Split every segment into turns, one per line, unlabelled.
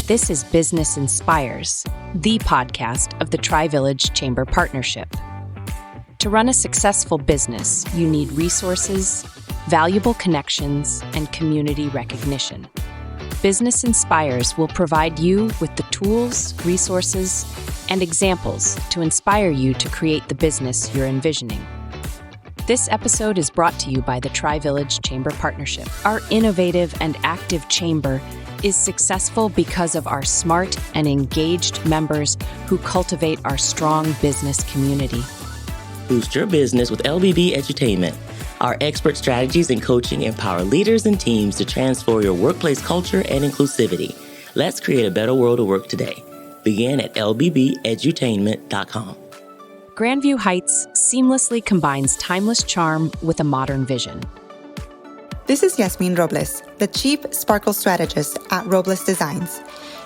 This is Business Inspires, the podcast of the Tri-Village Chamber Partnership. To run a successful business, you need resources, valuable connections, and community recognition. Business Inspires will provide you with the tools, resources, and examples to inspire you to create the business you're envisioning. This episode is brought to you by the Tri-Village Chamber Partnership. Our innovative and active chamber is successful because of our smart and engaged members who cultivate our strong business community.
Boost your business with LBB Edutainment. Our expert strategies and coaching empower leaders and teams to transform your workplace culture and inclusivity. Let's create a better world of work today. Begin at lbbedutainment.com.
Grandview Heights seamlessly combines timeless charm with a modern vision.
This is Yasmin Robles, the Chief Sparkle Strategist at Robles Designs.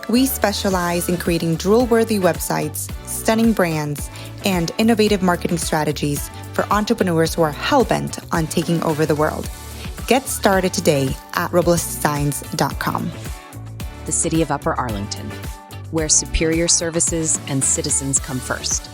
We specialize in creating drool-worthy websites, stunning brands, and innovative marketing strategies for entrepreneurs who are hell-bent on taking over the world. Get started today at roblesdesigns.com.
The city of Upper Arlington, where superior services and citizens come first.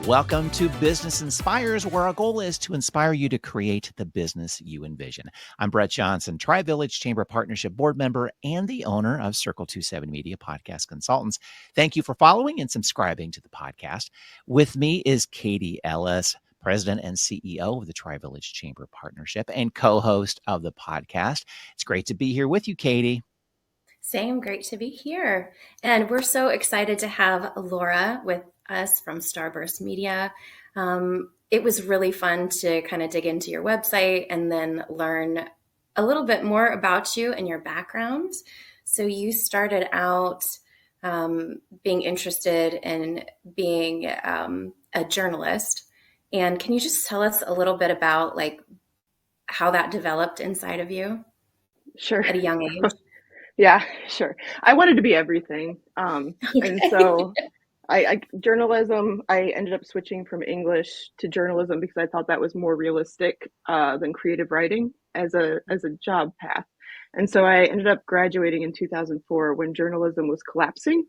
Welcome to Business Inspires, where our goal is to inspire you to create the business you envision. I'm Brett Johnson, Tri-Village Chamber Partnership Board Member and the owner of Circle 27 Media Podcast Consultants. Thank you for following and subscribing to the podcast. With me is Katie Ellis, President and CEO of the Tri-Village Chamber Partnership and co-host of the podcast. It's great to be here with you, Katie.
Same, great to be here. And we're so excited to have Laura with us from Starburst Media. It was really fun to kind of dig into your website and then learn a little bit more about you and your background. So you started out being interested in being a journalist. And can you just tell us a little bit about like how that developed inside of you?
Sure.
At a young age?
Yeah, sure. I wanted to be everything. And so journalism, I ended up switching from English to journalism because I thought that was more realistic than creative writing as a job path. And so I ended up graduating in 2004 when journalism was collapsing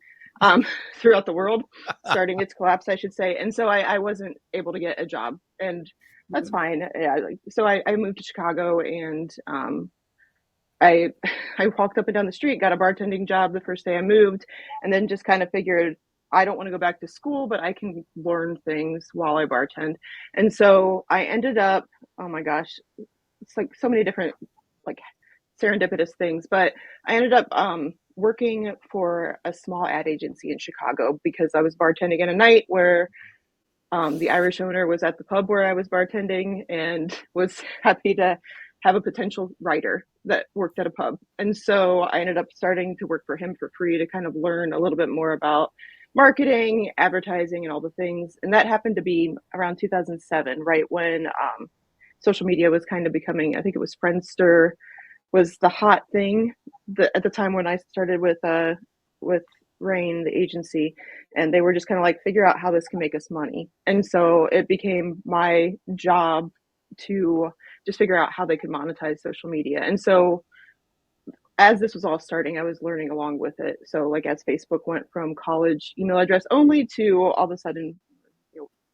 throughout the world, starting its collapse, I should say. And so I wasn't able to get a job, and that's fine. Yeah, so I moved to Chicago, and I walked up and down the street, got a bartending job the first day I moved, and then just kind of figured, I don't want to go back to school, but I can learn things while I bartend. And so I ended up, oh my gosh, it's like so many different like serendipitous things, but I ended up working for a small ad agency in Chicago because I was bartending at a night where the Irish owner was at the pub where I was bartending and was happy to have a potential writer that worked at a pub. And so I ended up starting to work for him for free to kind of learn a little bit more about marketing, advertising, and all the things. And that happened to be around 2007, right when social media was kind of becoming, I think it was Friendster was the hot thing at the time when I started with Rain, the agency, and they were just kind of like, figure out how this can make us money. And so it became my job to just figure out how they could monetize social media. And so as this was all starting, I was learning along with it. So like as Facebook went from college email address only to all of a sudden,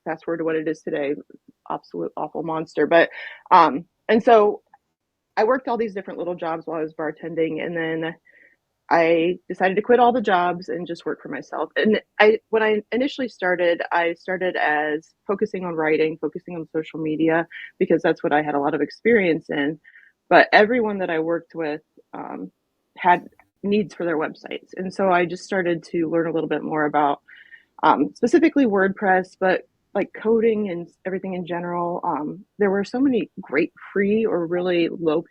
fast forward to what it is today, absolute awful monster. But, and so I worked all these different little jobs while I was bartending. And then I decided to quit all the jobs and just work for myself. And when I initially started, I started as focusing on writing, focusing on social media, because that's what I had a lot of experience in. But everyone that I worked with had needs for their websites. And so I just started to learn a little bit more about specifically WordPress, but like coding and everything in general. There were so many great free or really low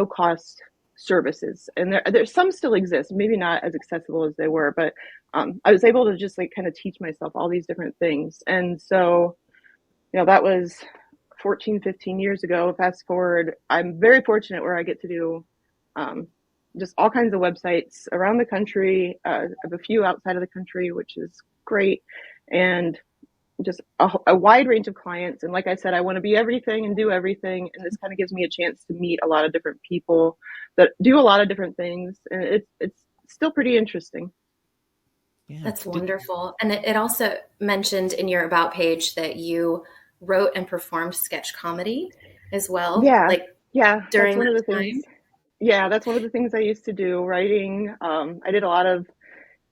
cost services. And there's some still exist, maybe not as accessible as they were, but I was able to just like kind of teach myself all these different things. And so, that was 14, 15 years ago. Fast forward, I'm very fortunate where I get to do just all kinds of websites around the country. I have a few outside of the country, which is great. And just a wide range of clients. And like I said, I want to be everything and do everything. And this kind of gives me a chance to meet a lot of different people that do a lot of different things. And it's still pretty interesting.
Yeah.
That's wonderful. And it also mentioned in your About page that you wrote and performed sketch comedy as well.
Yeah.
Like
Yeah. That's
during
one of the
that time.
things. Yeah. That's one of the things I used to do, writing. I did a lot of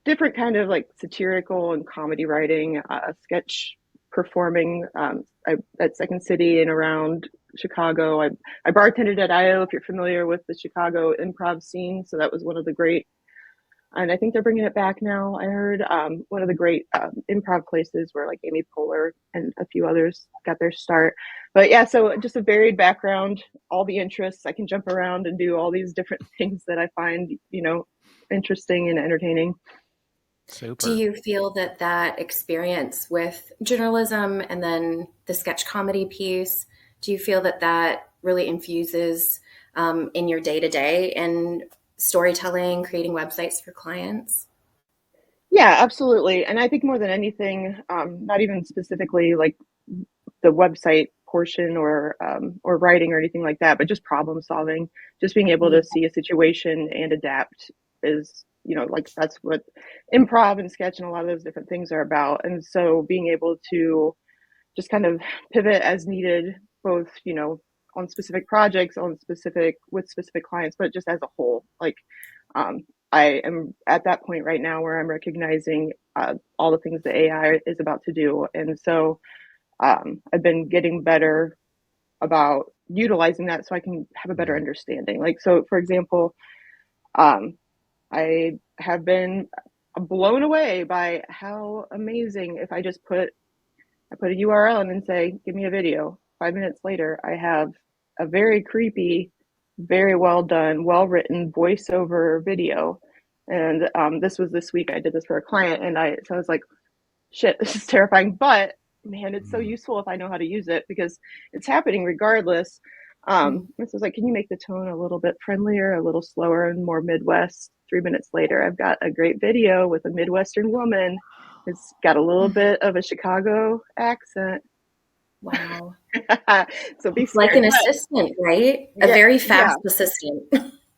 different kind of like satirical and comedy writing, sketch performing at Second City and around Chicago. I bartended at IO, if you're familiar with the Chicago improv scene. So that was one of the great, and I think they're bringing it back now. I heard one of the great improv places where like Amy Poehler and a few others got their start. But yeah, so just a varied background, all the interests. I can jump around and do all these different things that I find, interesting and entertaining.
Super.
Do you feel that experience with journalism and then the sketch comedy piece, do you feel that really infuses in your day-to-day and storytelling, creating websites for clients?
Yeah, absolutely. And I think more than anything, not even specifically like the website portion or writing or anything like that, but just problem solving, just being able to see a situation and adapt is, like that's what improv and sketch and a lot of those different things are about. And so being able to just kind of pivot as needed, both, on specific projects, with specific clients, but just as a whole, like, I am at that point right now where I'm recognizing all the things that AI is about to do. And so I've been getting better about utilizing that so I can have a better understanding. Like, so for example, I have been blown away by how amazing if I just put a URL in and say, give me a video. 5 minutes later, I have a very creepy, very well done, well written voiceover video. And this was this week. I did this for a client, and I was like, shit, this is terrifying. But man, it's so useful if I know how to use it because it's happening regardless. This was like, can you make the tone a little bit friendlier, a little slower, and more Midwest? 3 minutes later, I've got a great video with a Midwestern woman. It's got a little bit of a Chicago accent.
Wow.
So be
like an assistant, right? A very fast assistant.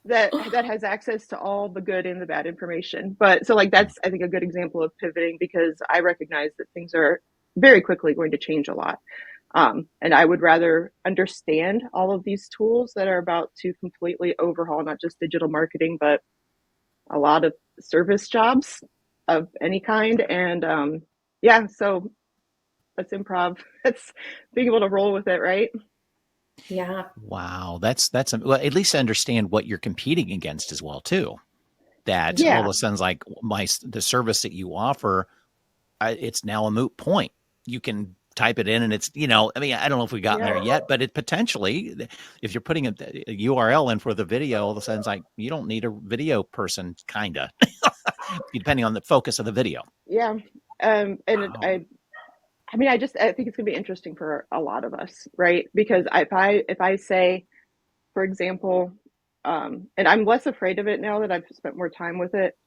that has access to all the good and the bad information. But so like that's, I think, a good example of pivoting because I recognize that things are very quickly going to change a lot. And I would rather understand all of these tools that are about to completely overhaul not just digital marketing, but a lot of service jobs of any kind. And so that's improv. That's being able to roll with it, right?
Yeah.
Wow. That's well, at least understand what you're competing against as well, too. That all of a sudden, like the service that you offer, it's now a moot point. You can type it in and it's, I don't know if we've gotten there yet, but it potentially, if you're putting a URL in for the video, all of a sudden it's like, you don't need a video person, kind of, depending on the focus of the video.
Yeah. And wow. I think it's going to be interesting for a lot of us, right? Because if I say, for example, and I'm less afraid of it now that I've spent more time with it,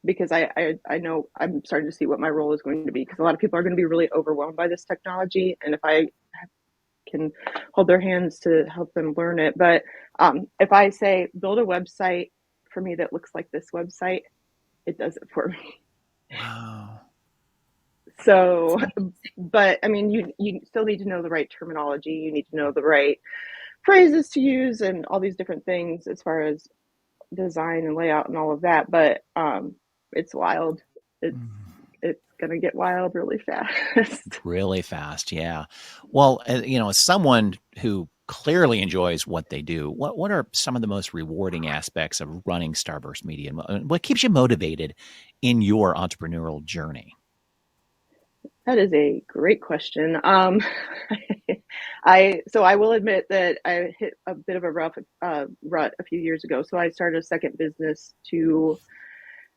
because I know I'm starting to see what my role is going to be, because a lot of people are going to be really overwhelmed by this technology. And if I can hold their hands to help them learn it, but if I say, build a website for me that looks like this website, it does it for me.
Wow.
So, but I mean, you still need to know the right terminology. You need to know the right phrases to use and all these different things as far as design and layout and all of that. But it's wild. It's going to get wild really fast.
Really fast. Yeah. Well, as someone who clearly enjoys what they do, what are some of the most rewarding aspects of running Starburst Media? And what keeps you motivated in your entrepreneurial journey?
That is a great question. I will admit that I hit a bit of a rough rut a few years ago. So I started a second business to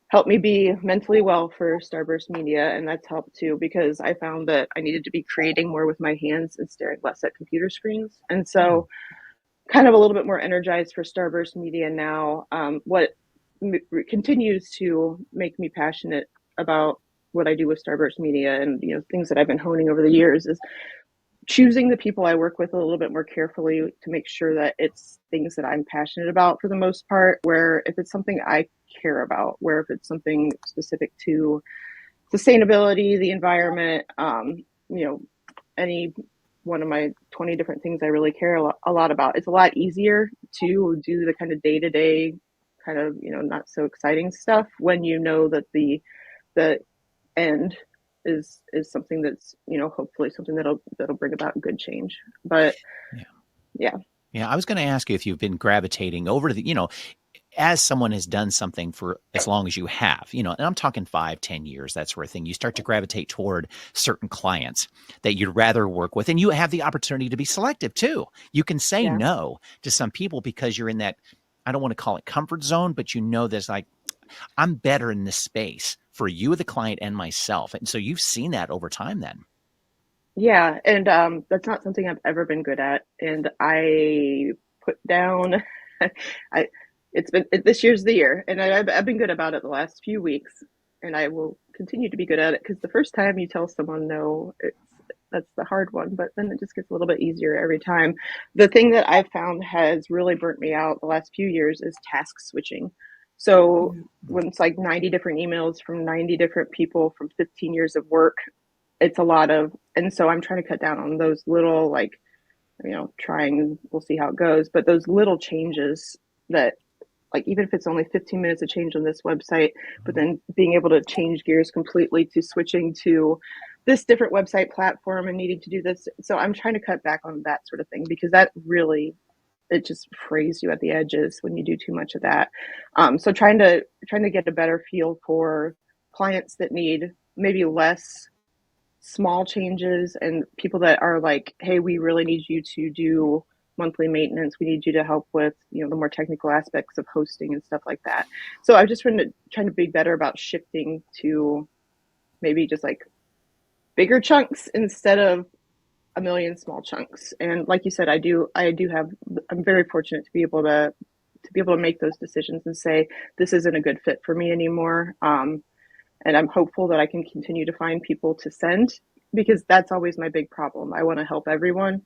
help me be mentally well for Starburst Media. And that's helped too, because I found that I needed to be creating more with my hands and staring less at computer screens. And so kind of a little bit more energized for Starburst Media now. What continues to make me passionate about what I do with Starburst Media and things that I've been honing over the years is choosing the people I work with a little bit more carefully to make sure that it's things that I'm passionate about for the most part, where if it's something I care about, where if it's something specific to sustainability, the environment, any one of my 20 different things I really care a lot about, it's a lot easier to do the kind of day-to-day kind of, not so exciting stuff when you know that the end is something that's, hopefully something that'll bring about good change. But yeah.
I was going to ask you if you've been gravitating over to the, as someone has done something for as long as you have, and I'm talking 5-10 years, that sort of thing, you start to gravitate toward certain clients that you'd rather work with, and you have the opportunity to be selective too. You can say no to some people because you're in that, I don't want to call it comfort zone, but there's like, I'm better in this space for you, the client, and myself. And so you've seen that over time then.
Yeah. And that's not something I've ever been good at. And I put down, this year's the year, and I've been good about it the last few weeks, and I will continue to be good at it, because the first time you tell someone no, that's the hard one, but then it just gets a little bit easier every time. The thing that I've found has really burnt me out the last few years is task switching. So when it's like 90 different emails from 90 different people from 15 years of work, it's a lot of, and so I'm trying to cut down on those little, like, trying, we'll see how it goes, but those little changes that, like, even if it's only 15 minutes of change on this website, but then being able to change gears completely to switching to this different website platform and needing to do this. So I'm trying to cut back on that sort of thing, because that really, it just frays you at the edges when you do too much of that. So trying to get a better feel for clients that need maybe less small changes, and people that are like, hey, we really need you to do monthly maintenance. We need you to help with, the more technical aspects of hosting and stuff like that. So I've just trying to be better about shifting to maybe just like bigger chunks instead of a million small chunks. And like you said, I'm very fortunate to be able to make those decisions and say, this isn't a good fit for me anymore. And I'm hopeful that I can continue to find people to send, because that's always my big problem. I want to help everyone,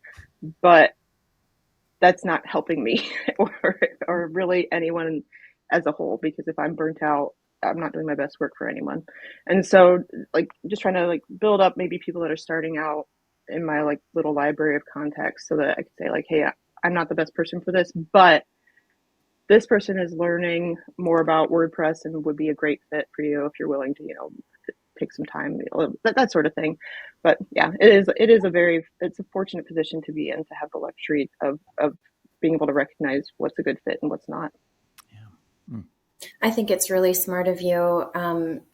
but that's not helping me or really anyone as a whole, because if I'm burnt out, I'm not doing my best work for anyone. And so, like, just trying to like build up maybe people that are starting out in my like little library of contacts, so that I can say like, hey, I'm not the best person for this, but this person is learning more about WordPress and would be a great fit for you if you're willing to, take some time, that sort of thing. But yeah, it's a fortunate position to be in, to have the luxury of being able to recognize what's a good fit and what's not.
Yeah. I think it's really smart of you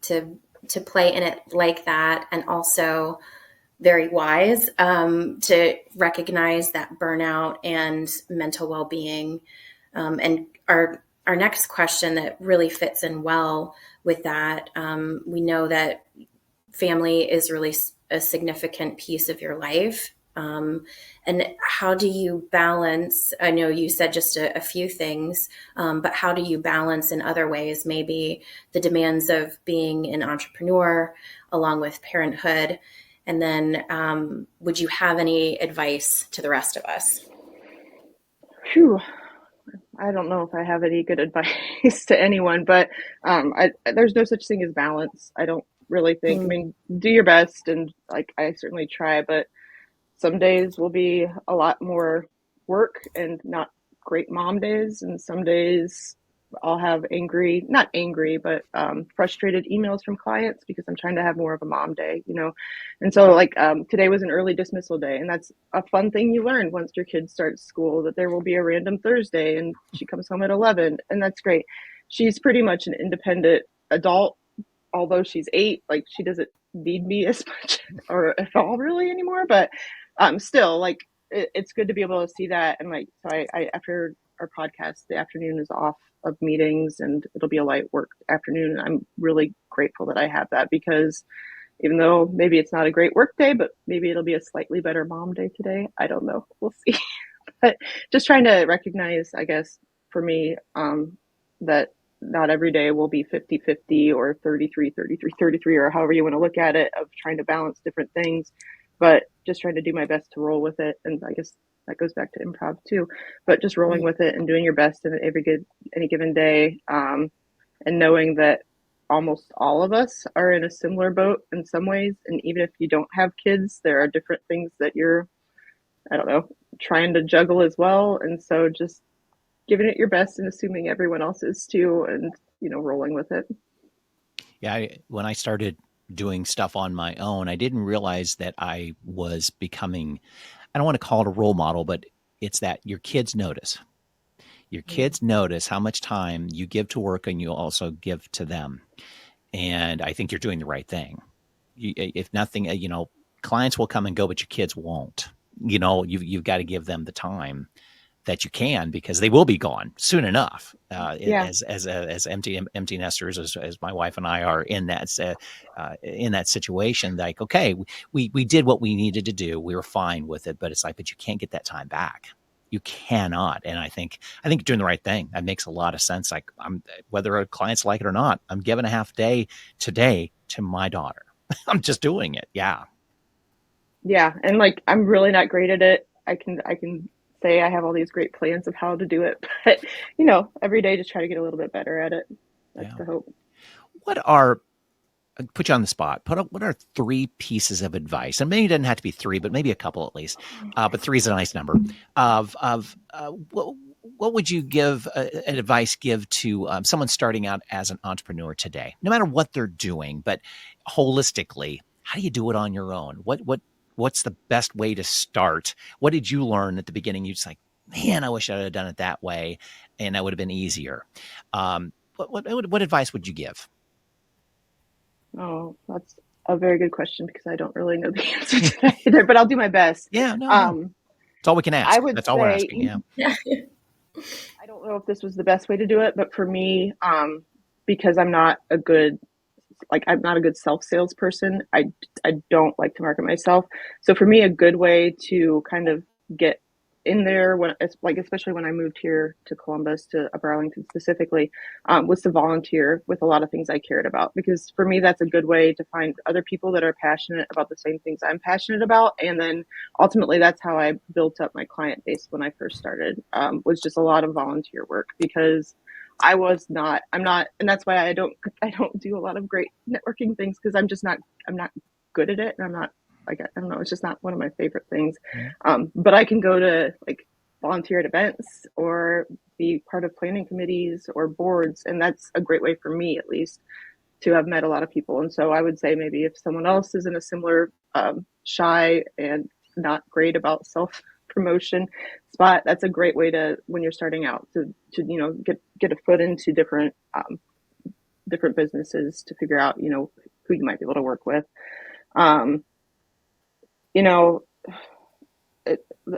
to play in it like that, and also very wise to recognize that burnout and mental well-being. And our next question that really fits in well with that, we know that family is really a significant piece of your life. And how do you balance, I know you said just a few things, but how do you balance in other ways, maybe the demands of being an entrepreneur along with parenthood? And then would you have any advice to the rest of us?
Phew. I don't know if I have any good advice to anyone, but there's no such thing as balance. I don't really think. I mean, do your best, and like I certainly try, but some days will be a lot more work and not great mom days, and some days I'll have not angry, but frustrated emails from clients because I'm trying to have more of a mom day, And so like today was an early dismissal day, and that's a fun thing you learn once your kid starts school, that there will be a random Thursday and she comes home at 11, and that's great. She's pretty much an independent adult, although she's 8, like she doesn't need me as much or at all really anymore, but still, like it's good to be able to see that. And like, so I after our podcast, the afternoon is off of meetings and it'll be a light work afternoon. And I'm really grateful that I have that, because even though maybe it's not a great work day, but maybe it'll be a slightly better mom day today. I don't know. We'll see. But just trying to recognize, I guess, for me, that not every day will be 50-50 or 33-33, or however you want to look at it, of trying to balance different things. but just trying to do my best to roll with it. And I guess that goes back to improv too, but just rolling with it and doing your best in any given day. And knowing that almost all of us are in a similar boat in some ways. And even if you don't have kids, there are different things that you're, I don't know, trying to juggle as well. And so just giving it your best and assuming everyone else is too, and, rolling with it.
Yeah. When I started doing stuff on my own, I didn't realize that I was becoming, I don't want to call it a role model, but it's that your kids notice. Your kids notice how much time you give to work and you also give to them. And I think you're doing the right thing. If nothing, clients will come and go, but your kids won't. You've got to give them the time that you can, because they will be gone soon enough. As empty nesters, as my wife and I are in that situation, like, okay, we did what we needed to do. We were fine with it, but it's like, but you can't get that time back. You cannot. And I think you're doing the right thing. That makes a lot of sense. Like, whether clients like it or not, I'm giving a half day today to my daughter. I'm just doing it. Yeah.
Yeah. And like, I'm really not great at it. I can say I have all these great plans of how to do it, but every day just try to get a little bit better at it. That's the hope.
Put you on the spot. What are 3 pieces of advice? And maybe it doesn't have to be 3, but maybe a couple at least. But 3 is a nice number. What would you give advice to someone starting out as an entrepreneur today, no matter what they're doing, but holistically, how do you do it on your own? What's the best way to start? What did you learn at the beginning? You're just like, man, I wish I had done it that way, and that would have been easier. What advice would you give?
Oh, that's a very good question, because I don't really know the answer to that either, but I'll do my best.
Yeah, no. It's all we can ask. That's all we're asking. Yeah.
I don't know if this was the best way to do it, but for me, because I'm not a good self-sales person. I don't like to market myself. So for me, a good way to kind of get in there, especially when I moved here to Columbus, to Upper Arlington specifically, was to volunteer with a lot of things I cared about. Because for me, that's a good way to find other people that are passionate about the same things I'm passionate about. And then ultimately, that's how I built up my client base when I first started, was just a lot of volunteer work, because I'm not, and that's why I don't do a lot of great networking things, because I'm not good at it. And I'm not, I don't know, it's just not one of my favorite things. But I can go to volunteer at events or be part of planning committees or boards. And that's a great way for me, at least, to have met a lot of people. And so I would say, maybe if someone else is in a similar shy and not great about self-promotion spot, that's a great way to, when you're starting out, to get a foot into different businesses, to figure out, who you might be able to work with.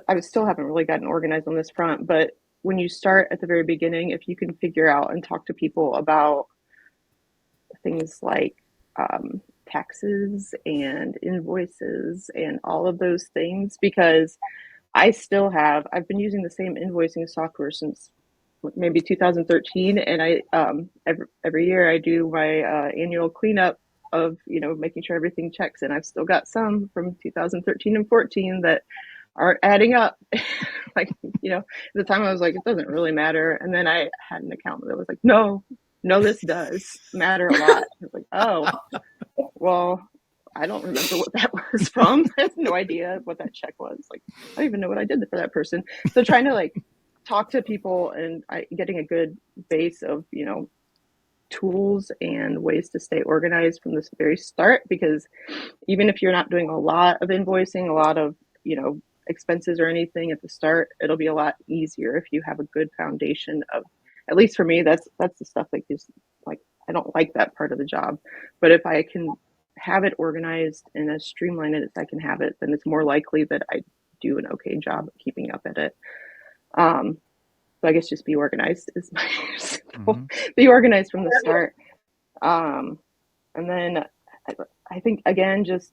I still haven't really gotten organized on this front, but when you start at the very beginning, if you can figure out and talk to people about things like taxes and invoices and all of those things, because I've been using the same invoicing software since maybe 2013. And I, every year I do my annual cleanup of, making sure everything checks. And I've still got some from 2013 and 14 that aren't adding up. At the time I was like, it doesn't really matter. And then I had an accountant that was like, no, this does matter a lot. I was like, oh, well, I don't remember what that was from. I have no idea what that check was. I don't even know what I did for that person. So trying to talk to people and getting a good base of, tools and ways to stay organized from the very start, because even if you're not doing a lot of invoicing, a lot of, expenses or anything at the start, it'll be a lot easier if you have a good foundation of, at least for me, that's the stuff that gives, I don't like that part of the job, but if I can have it organized and as streamlined as I can have it, then it's more likely that I do an okay job of keeping up at it. So I guess just be organized is my simple. Be organized from the start. And then I think, again, just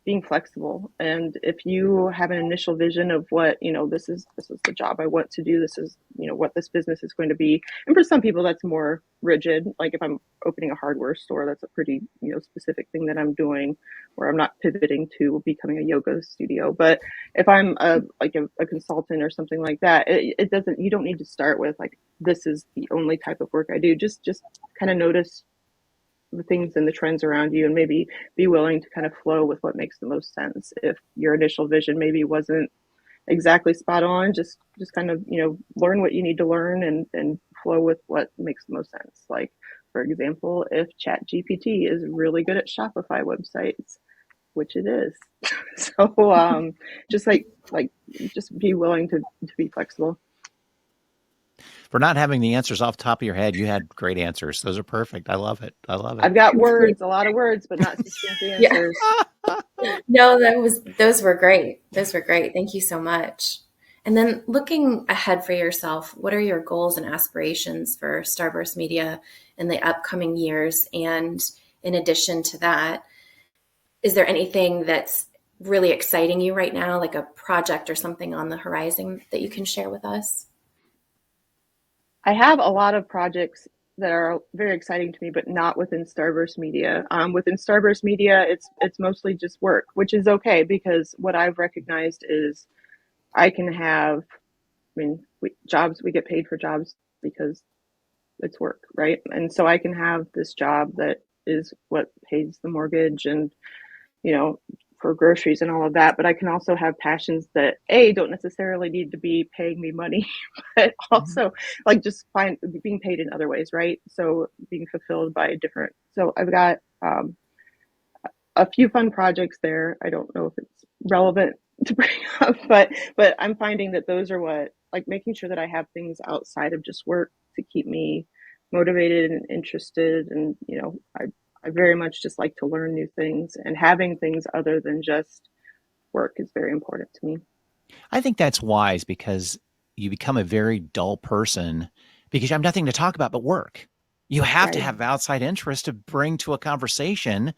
being flexible. And if you have an initial vision of what, this is the job I want to do, this is, what this business is going to be. And for some people that's more rigid. Like if I'm opening a hardware store, that's a pretty, specific thing that I'm doing, where I'm not pivoting to becoming a yoga studio. But if I'm a consultant or something like that, you don't need to start with like, this is the only type of work I do. Just kind of notice the things and the trends around you, and maybe be willing to kind of flow with what makes the most sense. If your initial vision maybe wasn't exactly spot on, just kind of, learn what you need to learn and flow with what makes the most sense. Like, for example, if ChatGPT is really good at Shopify websites, which it is. So just be willing to be flexible.
For not having the answers off the top of your head, you had great answers. Those are perfect. I love it.
I've got words, a lot of words, but not succinct answers.
No, those were great. Those were great. Thank you so much. And then looking ahead for yourself, what are your goals and aspirations for Starburst Media in the upcoming years? And in addition to that, is there anything that's really exciting you right now, like a project or something on the horizon that you can share with us?
I have a lot of projects that are very exciting to me, but not within Starburst Media. Within Starburst Media, it's mostly just work, which is okay, because what I've recognized is I can have, we get paid for jobs because it's work, right? And so I can have this job that is what pays the mortgage and, for groceries and all of that. But I can also have passions that don't necessarily need to be paying me money, but also like just being paid in other ways, right? So being fulfilled by so I've got a few fun projects there. I don't know if it's relevant to bring up, but I'm finding that those are what, like, making sure that I have things outside of just work to keep me motivated and interested. And, I very much just like to learn new things, and having things other than just work is very important to me.
I think that's wise, because you become a very dull person because you have nothing to talk about but work. You have to have outside interest to bring to a conversation,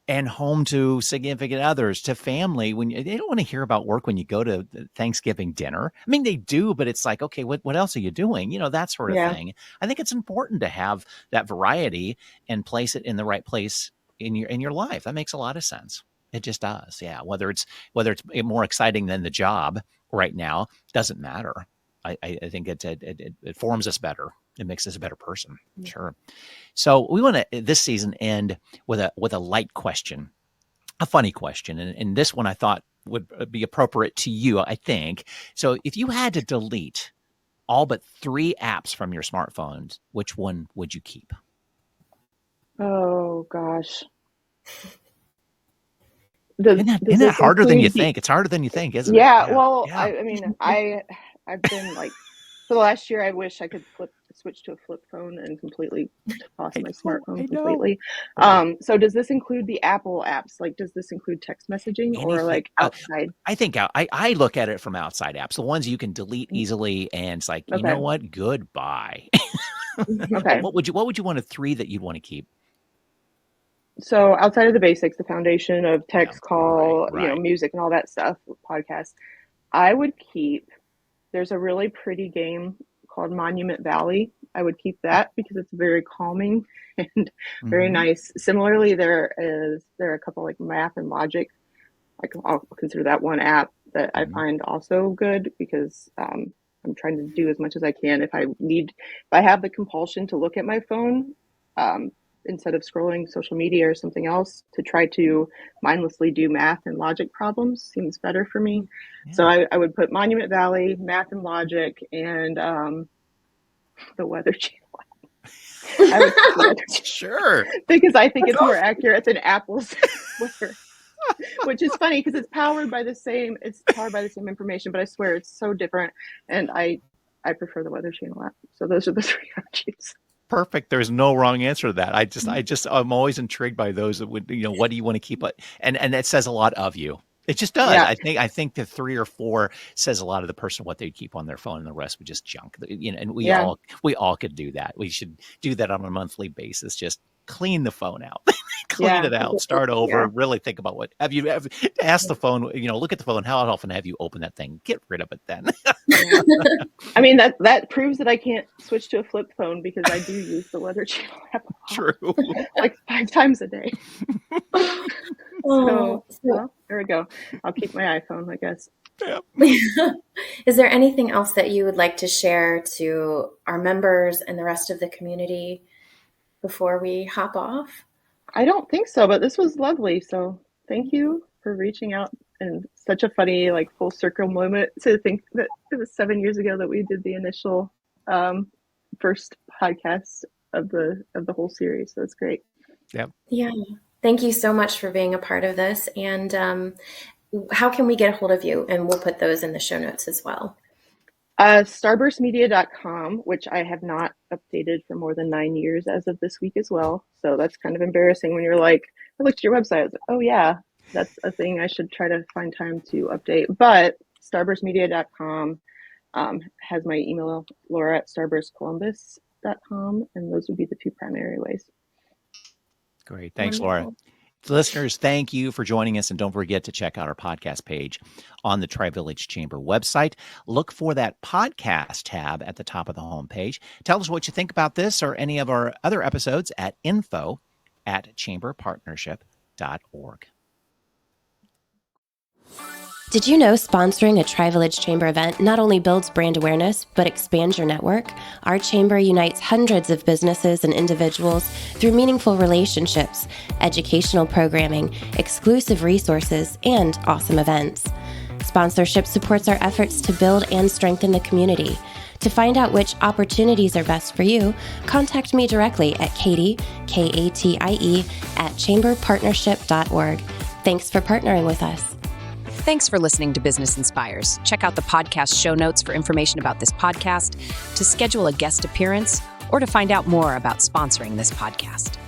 and home to significant others, to family. When they don't want to hear about work when you go to Thanksgiving dinner. I mean, they do, but it's like, okay, what else are you doing? That sort of thing. I think it's important to have that variety and place it in the right place in your life. That makes a lot of sense. It just does. Yeah. Whether it's more exciting than the job right now doesn't matter. I think it forms us better. It makes us a better person. Sure. So we want to this season end with a light question, a funny question. And this one I thought would be appropriate to you, I think. So if you had to delete all but 3 apps from your smartphones, which one would you keep?
Oh, gosh.
Isn't that harder than you think? It's harder than you think, isn't it?
Yeah. Well, I mean, I've been like, for the last year, I wish I could switch to a flip phone and completely toss my smartphone completely. So does this include the Apple apps? Like, does this include text messaging or like outside?
I think I look at it from outside apps, the ones you can delete easily, and it's like, you know what? Goodbye.
Okay.
What would you want 3 that you'd want to keep?
So outside of the basics, the foundation of text, call, music and all that stuff, podcasts, I would keep, there's a really pretty game called Monument Valley. I would keep that because it's very calming and very nice. Similarly, there are a couple like math and logic. I'll consider that one app that I find also good, because I'm trying to do as much as I can. If I have the compulsion to look at my phone, instead of scrolling social media or something else, to try to mindlessly do math and logic problems seems better for me. Yeah. So I would put Monument Valley, math and logic, and the Weather Channel.
Sure.
Because I think it's more accurate than Apple's weather. Which is funny because it's powered by the same information, but I swear it's so different. And I prefer the Weather Channel app. So those are the 3 I choose.
Perfect. There's no wrong answer to that. I'm always intrigued by those that would, what do you want to keep? And that says a lot of you. It just does. Yeah. I think the 3 or 4 says a lot of the person, what they'd keep on their phone, and the rest would just junk. And we all could do that. We should do that on a monthly basis. Just clean the phone out. Clean it out, start over, really think about what have you ask the phone, look at the phone. How often have you opened that thing? Get rid of it then.
I mean, that proves that I can't switch to a flip phone because I do use the Weather Channel app
True.
like 5 times a day. So there we go. I'll keep my iPhone, I guess.
Yeah.
Is there anything else that you would like to share to our members and the rest of the community before we hop off?
I don't think so, but this was lovely. So thank you for reaching out, and such a funny, like, full circle moment to think that it was 7 years ago that we did the initial first podcast of the whole series. So it's great.
Yep.
Yeah. Thank you so much for being a part of this. And how can we get a hold of you? And we'll put those in the show notes as well.
Starburstmedia.com, which I have not updated for more than 9 years as of this week as well. So that's kind of embarrassing when you're like, I looked at your website. I was like, oh yeah, that's a thing I should try to find time to update. But starburstmedia.com has my email, laura@starburstcolumbus.com. And those would be the 2 primary ways.
Great. Thanks, Laura. Listeners, thank you for joining us. And don't forget to check out our podcast page on the Tri-Village Chamber website. Look for that podcast tab at the top of the homepage. Tell us what you think about this or any of our other episodes at info@chamberpartnership.org.
Did you know sponsoring a Tri-Village Chamber event not only builds brand awareness, but expands your network? Our chamber unites hundreds of businesses and individuals through meaningful relationships, educational programming, exclusive resources, and awesome events. Sponsorship supports our efforts to build and strengthen the community. To find out which opportunities are best for you, contact me directly at Katie, Katie, @chamberpartnership.org. Thanks for partnering with us.
Thanks for listening to Business Inspires. Check out the podcast show notes for information about this podcast, to schedule a guest appearance, or to find out more about sponsoring this podcast.